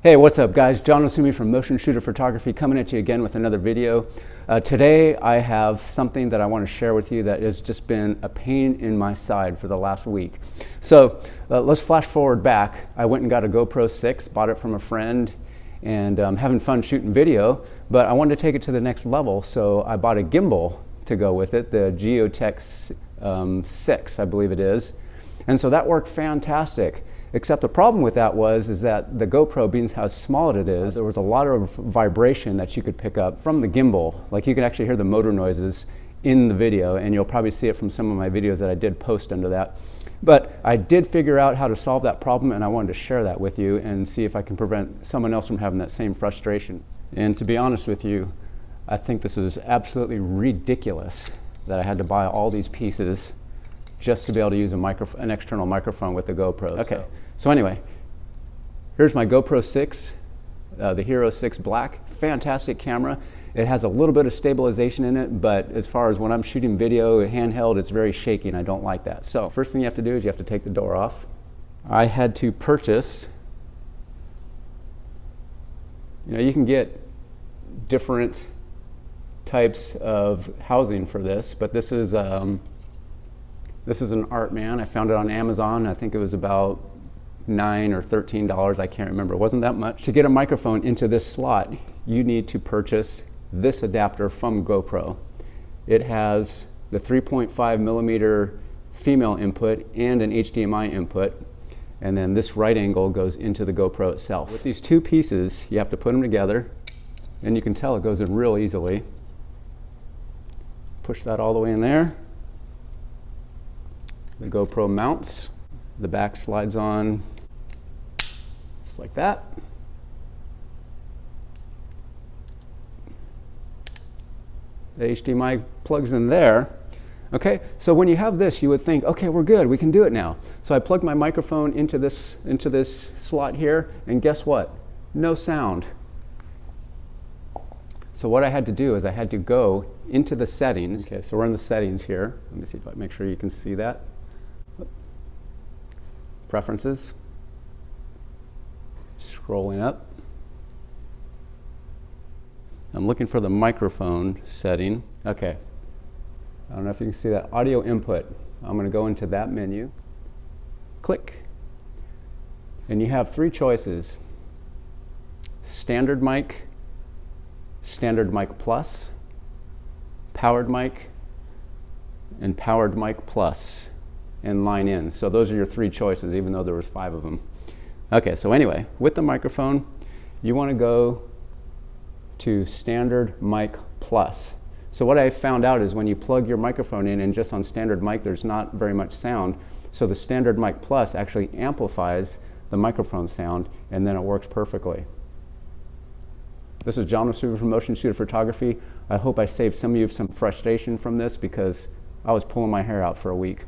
Hey, what's up guys? John Osumi from Motionshooter Photography coming at you again with another video. Today I have something that I want to share with you that has just been a pain in my side for the last week. So let's flash forward back. I went and got a GoPro 6, bought it from a friend, and having fun shooting video, but I wanted to take it to the next level, so I bought a gimbal to go with it, the Geotech 6, I believe it is. And so that worked fantastic. Except the problem with that is that the GoPro, being how small it is, there was a lot of vibration that you could pick up from the gimbal. Like you can actually hear the motor noises in the video, and you'll probably see it from some of my videos that I did post under that. But I did figure out how to solve that problem, and I wanted to share that with you and see if I can prevent someone else from having that same frustration. And to be honest with you, I think this is absolutely ridiculous that I had to buy all these pieces just to be able to use an external microphone with the GoPro. Okay, so anyway, here's my GoPro 6, the Hero6 Black. Fantastic camera. It has a little bit of stabilization in it, but as far as when I'm shooting video handheld, it's very shaky and I don't like that. So first thing you have to do is you have to take the door off. I had to purchase, you can get different types of housing for this, but this is an Artman. I found it on Amazon. I think it was about $9 or $13. I can't remember. It wasn't that much. To get a microphone into this slot, you need to purchase this adapter from GoPro. It has the 3.5 millimeter female input and an HDMI input. And then this right angle goes into the GoPro itself. With these two pieces, you have to put them together. And you can tell it goes in real easily. Push that all the way in there. The GoPro mounts, the back slides on just like that. The HDMI plugs in there. Okay, so when you have this, you would think, okay, we're good, we can do it now. So I plugged my microphone into this slot here, and guess what? No sound. So what I had to do is I had to go into the settings. Okay, so we're in the settings here. Let me see if I make sure you can see that. Preferences, scrolling up. I'm looking for the microphone setting. Okay, I don't know if you can see that. Audio input. I'm going to go into that menu, click, and you have three choices: standard mic plus, powered mic, and powered mic plus. And line in. So those are your three choices, even though there was 5 of them. Okay, so anyway, with the microphone, you want to go to standard mic plus. So what I found out is when you plug your microphone in and just on standard mic, there's not very much sound. So the standard mic plus actually amplifies the microphone sound, and then it works perfectly. This is John Osumi from Motionshooter Photography. I hope I saved some of you some frustration from this because I was pulling my hair out for a week.